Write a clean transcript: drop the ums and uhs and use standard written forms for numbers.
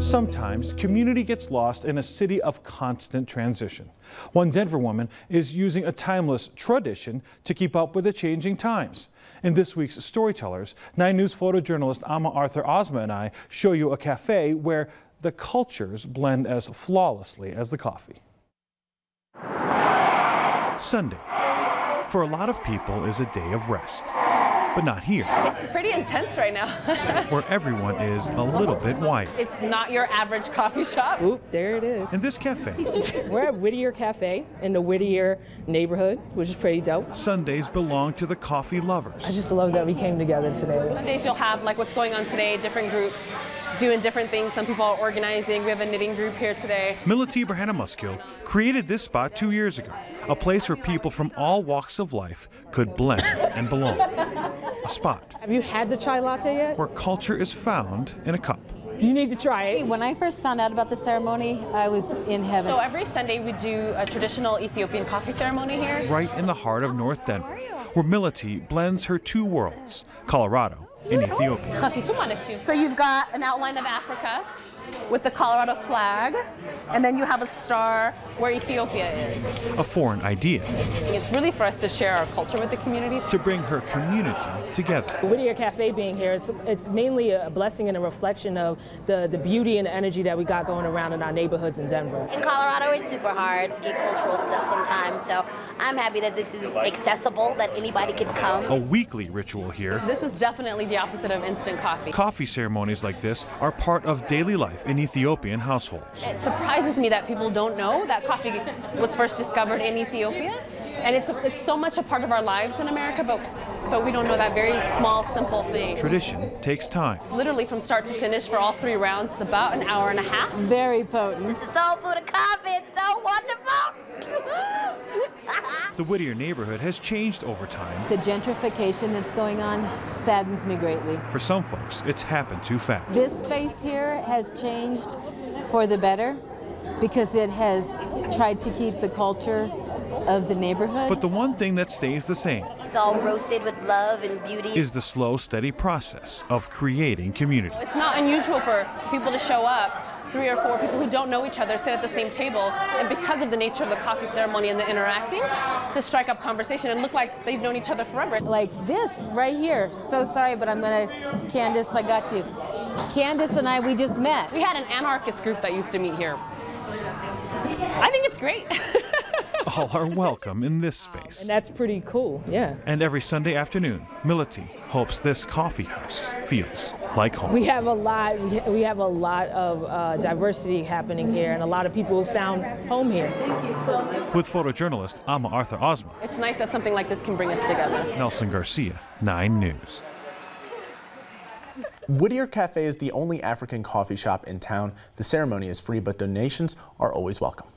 Sometimes community gets lost in a city of constant transition. One Denver woman is using a timeless tradition to keep up with the changing times. In this week's Storytellers, 9 News photojournalist Arthur Ozma and I show you a cafe where the cultures blend as flawlessly as the coffee. Sunday, for a lot of people, is a day of rest. But not here. It's pretty intense right now. Where everyone is a little bit white. It's not your average coffee shop. Oop, there it is. In this cafe. We're at Whittier Café in the Whittier neighborhood, which is pretty dope. Sundays belong to the coffee lovers. I just love that we came together today. Sundays you'll have like what's going on today, different groups doing different things. Some people are organizing. We have a knitting group here today. Millete Birhanemaskel created this spot 2 years ago, a place where people from all walks of life could blend and belong. A spot. Have you had the chai latte yet? Where culture is found in a cup. You need to try it. When I first found out about the ceremony, I was in heaven. So every Sunday we do a traditional Ethiopian coffee ceremony here. Right in the heart of North Denver, where Millete blends her two worlds, Colorado and Ethiopia. So you've got an outline of Africa with the Colorado flag, and then you have a star where Ethiopia is. A foreign idea. It's really for us to share our culture with the communities. To bring her community together. Whittier Café being here, it's mainly a blessing and a reflection of the beauty and the energy that we got going around in our neighborhoods in Denver. In Colorado, it's super hard to get cultural stuff sometimes, so I'm happy that this is accessible, that anybody can come. A weekly ritual here. This is definitely the opposite of instant coffee. Coffee ceremonies like this are part of daily life in Ethiopian households. It surprises me that people don't know that coffee was first discovered in Ethiopia, and it's so much a part of our lives in America, but we don't know that very small, simple thing. Tradition takes time. It's literally from start to finish for all 3 rounds. It's about an hour and a half. Very potent. It's the soul food of coffee. It's so wonderful. The Whittier neighborhood has changed over time. The gentrification that's going on saddens me greatly. For some folks, it's happened too fast. This space here has changed for the better because it has tried to keep the culture of the neighborhood. But the one thing that stays the same It's all roasted with love and beauty. is the slow, steady process of creating community. It's not unusual for people to show up, 3 or 4 people who don't know each other sit at the same table, and because of the nature of the coffee ceremony and the interacting, to strike up conversation and look like they've known each other forever. Like this right here. So sorry, but I'm gonna, Candace, I got you. Candace and I, we just met. We had an anarchist group that used to meet here. I think it's great. All are welcome in this space. And that's pretty cool, yeah. And every Sunday afternoon, Millete hopes this coffee house feels like home. We have a lot of diversity happening here, and a lot of people who found home here. With photojournalist Arthur Ozma. It's nice that something like this can bring us together. Nelson Garcia, 9 News. Whittier Café is the only African coffee shop in town. The ceremony is free, but donations are always welcome.